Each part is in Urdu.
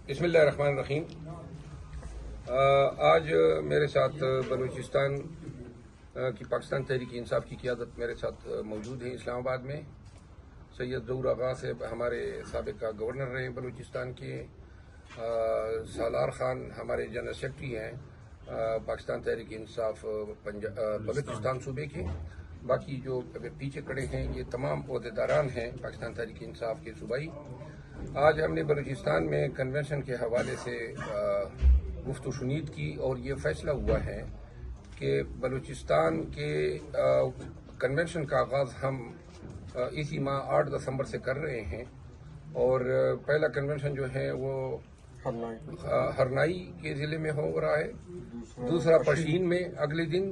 بسم اللہ الرحمن الرحیم۔ آج میرے ساتھ بلوچستان کی پاکستان تحریک انصاف کی قیادت میرے ساتھ موجود ہیں اسلام آباد میں۔ سید ظہور آغا صاحب ہمارے سابق گورنر رہے ہیں بلوچستان کے، سالار خان ہمارے جنرل سیکرٹری ہیں پاکستان تحریک انصاف بلوچستان صوبے کے، باقی جو پیچھے کھڑے ہیں یہ تمام عہدیداران ہیں پاکستان تحریک انصاف کے صوبائی۔ آج ہم نے بلوچستان میں کنونشن کے حوالے سے گفت و شنید کی اور یہ فیصلہ ہوا ہے کہ بلوچستان کے کنونشن کا آغاز ہم اسی ماہ 8 دسمبر سے کر رہے ہیں، اور پہلا کنونشن جو ہے وہ ہرنائی کے ضلع میں ہو رہا ہے، دوسرا پشین میں اگلے دن،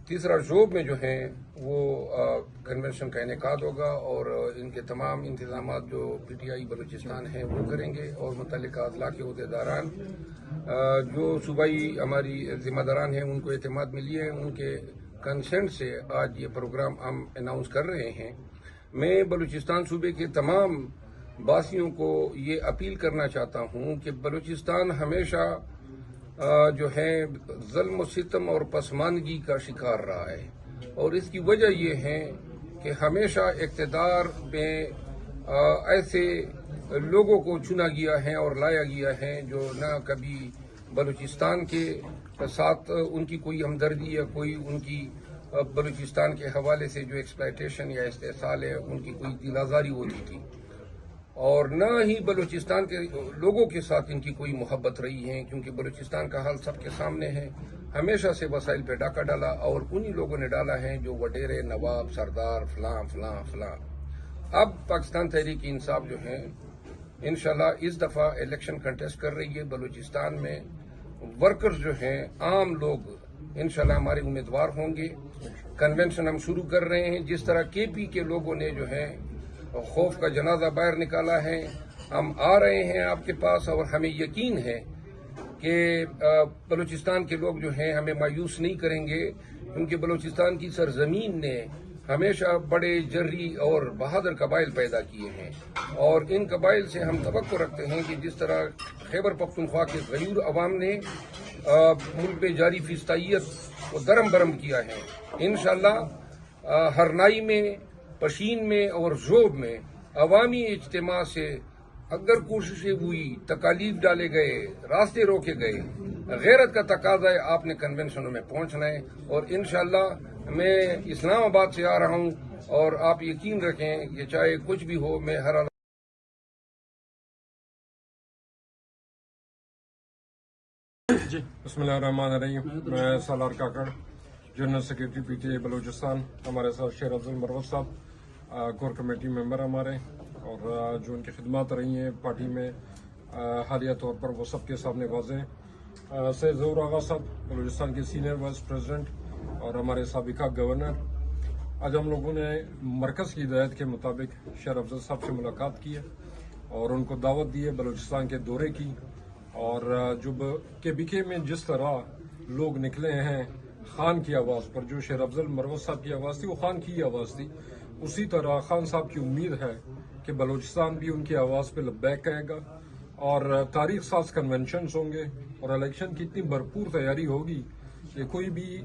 تیسرا جوب میں جو ہے وہ کنونشن کا انعقاد ہوگا، اور ان کے تمام انتظامات جو پی ٹی آئی بلوچستان ہیں وہ کریں گے، اور متعلقہ اضلاع کے عہدیداران جو صوبائی ہماری ذمہ داران ہیں ان کو اعتماد ملی ہے، ان کے کنسنٹ سے آج یہ پروگرام ہم اناؤنس کر رہے ہیں۔ میں بلوچستان صوبے کے تمام باسیوں کو یہ اپیل کرنا چاہتا ہوں کہ بلوچستان ہمیشہ جو ہے ظلم و ستم اور پسماندگی کا شکار رہا ہے، اور اس کی وجہ یہ ہے کہ ہمیشہ اقتدار میں ایسے لوگوں کو چنا گیا ہے اور لایا گیا ہے جو نہ کبھی بلوچستان کے ساتھ ان کی کوئی ہمدردی یا کوئی ان کی بلوچستان کے حوالے سے جو ایکسپلائٹیشن یا استحصال ہے ان کی کوئی دل آزاری ہوتی تھی، اور نہ ہی بلوچستان کے لوگوں کے ساتھ ان کی کوئی محبت رہی ہے، کیونکہ بلوچستان کا حال سب کے سامنے ہے۔ ہمیشہ سے وسائل پہ ڈاکہ ڈالا اور انہی لوگوں نے ڈالا ہے جو وڈیرے، نواب، سردار، فلاں فلاں فلاں۔ اب پاکستان تحریک انصاف جو ہے انشاءاللہ اس دفعہ الیکشن کنٹیسٹ کر رہی ہے بلوچستان میں۔ ورکرز جو ہیں، عام لوگ انشاءاللہ ہمارے امیدوار ہوں گے۔ کنونشن ہم شروع کر رہے ہیں، جس طرح کے پی کے لوگوں نے جو ہے خوف کا جنازہ باہر نکالا ہے، ہم آ رہے ہیں آپ کے پاس، اور ہمیں یقین ہے کہ بلوچستان کے لوگ جو ہیں ہمیں مایوس نہیں کریں گے، کیونکہ بلوچستان کی سرزمین نے ہمیشہ بڑے جرری اور بہادر قبائل پیدا کیے ہیں، اور ان قبائل سے ہم توقع رکھتے ہیں کہ جس طرح خیبر پختونخوا کے غیور عوام نے ملک میں جاری فیصدیت کو درم برم کیا ہے، انشاءاللہ ہرنائی میں، پشین میں اور زوب میں عوامی اجتماع سے اگر کوششیں ہوئی، تکالیف ڈالے گئے، راستے روکے گئے، غیرت کا تقاضا ہے آپ نے کنونشنوں میں پہنچنا ہے، اور انشاءاللہ میں اسلام آباد سے آ رہا ہوں، اور آپ یقین رکھیں کہ چاہے کچھ بھی ہو میں ہر بسم اللہ الرحمن الرحیم۔ میں Salar Kakar, general secretary P T I Balochistan. ہمارے ساتھ شیر افضل مروت صاحب کور کمیٹی ممبر ہمارے، اور جو ان کی خدمات رہی ہیں پارٹی میں حالیہ طور پر وہ سب کے سامنے واضح ہیں۔ سید ظہور آغا صاحب بلوچستان کے سینئر وائس پریزیڈنٹ اور ہمارے سابقہ گورنر، آج ہم لوگوں نے مرکز کی ہدایت کے مطابق شیر افضل صاحب سے ملاقات کی ہے اور ان کو دعوت دی ہے بلوچستان کے دورے کی، اور جو کے بی کے میں جس طرح لوگ نکلے ہیں خان کی آواز پر، جو شیر افضل مروت صاحب کی آواز تھی وہ خان کی آواز تھی، اسی طرح خان صاحب کی امید ہے کہ بلوچستان بھی ان کی آواز پہ لبیک کہے گا، اور تاریخ ساز کنونشنز ہوں گے، اور الیکشن کی اتنی بھرپور تیاری ہوگی کہ کوئی بھی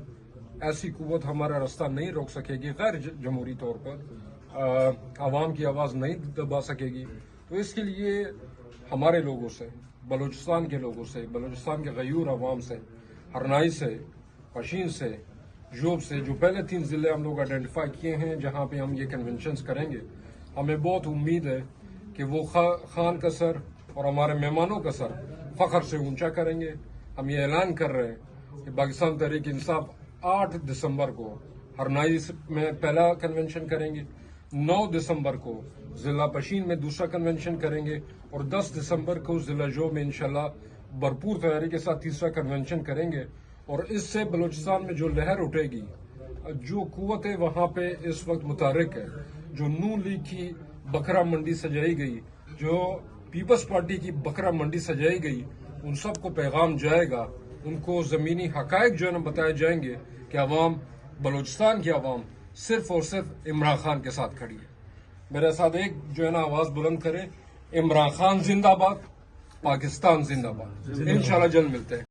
ایسی قوت ہمارا راستہ نہیں روک سکے گی، غیر جمہوری طور پر عوام کی آواز نہیں دبا سکے گی۔ تو اس کے لیے ہمارے لوگوں سے، بلوچستان کے لوگوں سے، بلوچستان کے غیور عوام سے، ہرنائی سے، پشین سے، جوب سے، جو پہلے 3 ضلع ہم لوگ آئیڈینٹیفائی کیے ہیں جہاں پہ ہم یہ کنونشنز کریں گے، ہمیں بہت امید ہے کہ وہ خان کا سر اور ہمارے مہمانوں کا سر فخر سے اونچا کریں گے۔ ہم یہ اعلان کر رہے ہیں کہ پاکستان تحریک انصاف 8 دسمبر کو ہرنائی میں پہلا کنونشن کریں گے، 9 دسمبر کو ضلع پشین میں دوسرا کنونشن کریں گے، اور 10 دسمبر کو ضلع جو میں انشاءاللہ بھرپور تیاری کے ساتھ تیسرا کنونشن کریں گے۔ اور اس سے بلوچستان میں جو لہر اٹھے گی، جو قوتیں وہاں پہ اس وقت متحرک ہے، جو نون لیگ کی بکرا منڈی سجائی گئی، جو پیپلز پارٹی کی بکرا منڈی سجائی گئی، ان سب کو پیغام جائے گا، ان کو زمینی حقائق جو ہے نا بتائے جائیں گے کہ عوام، بلوچستان کی عوام صرف اور صرف عمران خان کے ساتھ کھڑی ہے۔ میرے ساتھ ایک جو ہے نا آواز بلند کرے، عمران خان زندہ باد، پاکستان زندہ باد. انشاءاللہ جلد ملتے ہیں.